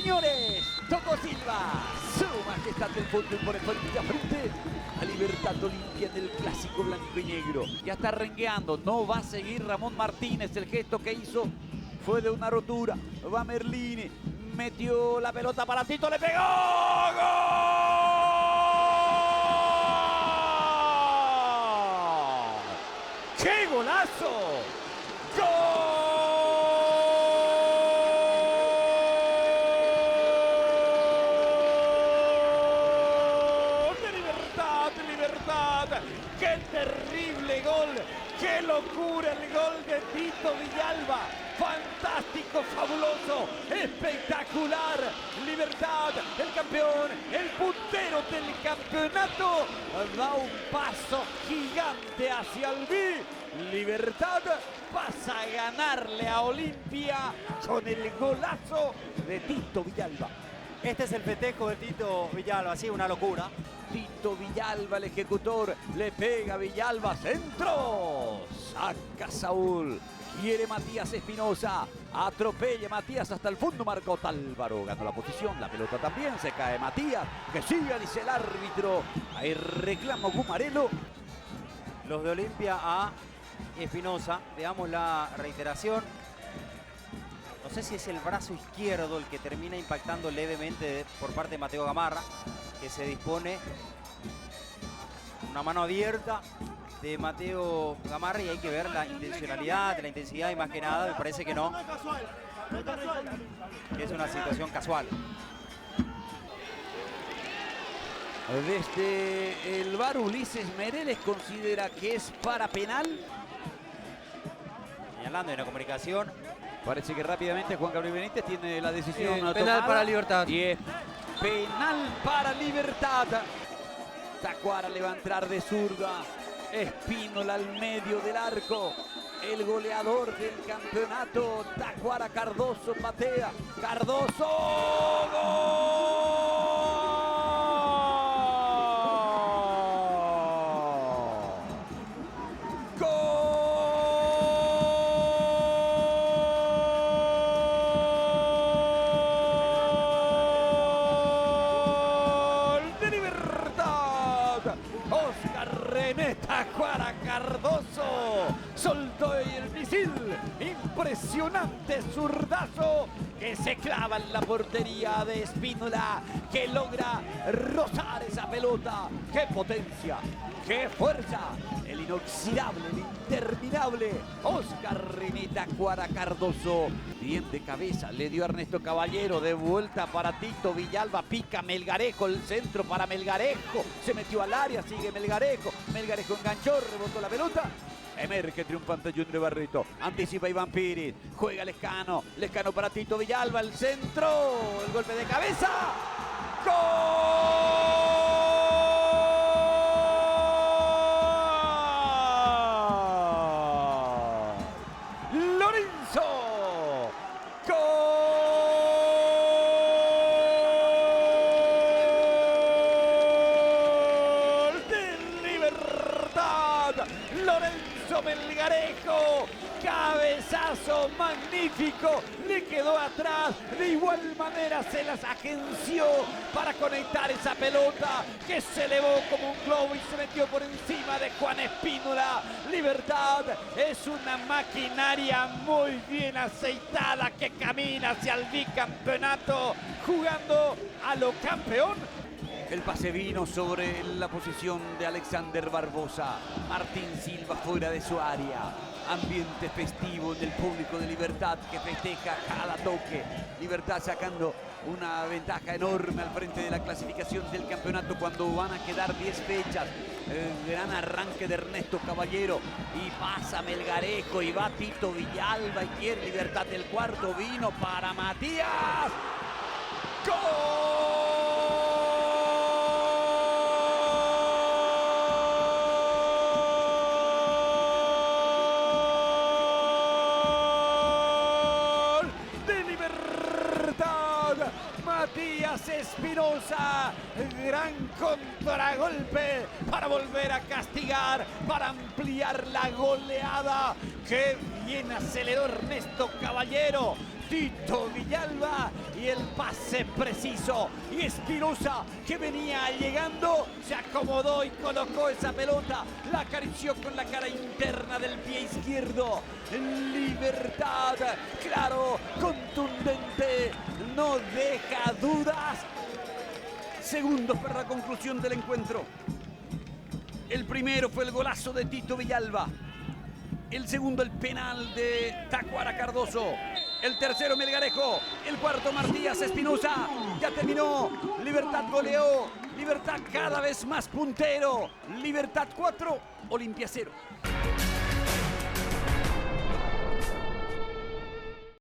señores, Toco Silva, su majestad del fútbol por el frente a Libertad Olimpia en el clásico blanco y negro. Ya está rengueando, no va a seguir Ramón Martínez. El gesto que hizo fue de una rotura. Va Merlini, metió la pelota para Tito, le pegó. ¡Gol! ¡Qué golazo! ¡Gol! ¡Qué terrible gol! ¡Qué locura el gol de Tito Villalba! ¡Fantástico, fabuloso, espectacular! Libertad, el campeón, el puntero del campeonato, da un paso gigante hacia el B. Libertad pasa a ganarle a Olimpia con el golazo de Tito Villalba. Este es el festejo de Tito Villalba, así una locura. Tito Villalba, el ejecutor, le pega a Villalba, centro, saca Saúl, quiere Matías Espinosa, atropella Matías hasta el fondo, marcó Tálvaro, ganó la posición, la pelota también, se cae Matías, que siga, dice el árbitro, hay reclamo Gumarelo. Los de Olimpia a Espinosa, veamos la reiteración. No sé si es el brazo izquierdo el que termina impactando levemente por parte de Mateo Gamarra, que se dispone una mano abierta de Mateo Gamarra y hay que ver la intencionalidad, la intensidad y más que nada, me parece que no, que es una situación casual. Desde el VAR Ulises Mereles considera que es para penal. Señalando en la comunicación. Parece que rápidamente Juan Gabriel Benítez tiene la decisión penal tomada. para Libertad. Y es penal para Libertad. Tacuara le va a entrar de zurda. Espínola al medio del arco. El goleador del campeonato, Tacuara Cardoso, patea. Cardoso, ¡gol! Tacuara Cardoso soltó el misil, impresionante zurdazo que se clava en la portería de Espínola, que logra rozar esa pelota. ¡Qué potencia! ¡Qué fuerza! El inoxidable, el interminable Oscar René Tacuara Cardoso. Bien de cabeza, le dio a Ernesto Caballero, de vuelta para Tito Villalba, pica Melgarejo, el centro para Melgarejo, se metió al área, sigue Melgarejo, Melgarejo enganchó, rebotó la pelota. Emerge triunfante Junior Barreto, anticipa Iván Pires, juega Lescano para Tito Villalba, el centro, el golpe de cabeza, ¡gol! Lorenzo, gol de Libertad, Lorenzo Melgarejo, cabezazo magnífico, le quedó atrás, de igual manera se las agenció para conectar esa pelota que se elevó como un globo y se metió por encima de Juan Espínola. Libertad es una maquinaria muy bien aceitada que camina hacia el bicampeonato jugando a lo campeón. El pase vino sobre la posición de Alexander Barbosa. Martín Silva fuera de su área. Ambiente festivo del público de Libertad que festeja cada toque. Libertad sacando una ventaja enorme al frente de la clasificación del campeonato cuando van a quedar 10 fechas. Gran arranque de Ernesto Caballero y pasa Melgarejo y va Tito Villalba y quiere Libertad. El cuarto vino para Matías. ¡Gol! Matías Espinosa, gran contragolpe para volver a castigar, para ampliar la goleada. ¡Qué bien aceleró Ernesto Caballero! Tito Villalba y el pase preciso. Y Espinosa, que venía llegando, se acomodó y colocó esa pelota. La acarició con la cara interna del pie izquierdo. Libertad, claro, contundente, no deja dudas. Segundos para la conclusión del encuentro. El primero fue el golazo de Tito Villalba. El segundo, el penal de Tacuara Cardoso. El tercero, Melgarejo. El cuarto, Martías Espinosa. Ya terminó. Libertad goleó. Libertad cada vez más puntero. Libertad 4, Olimpia 0.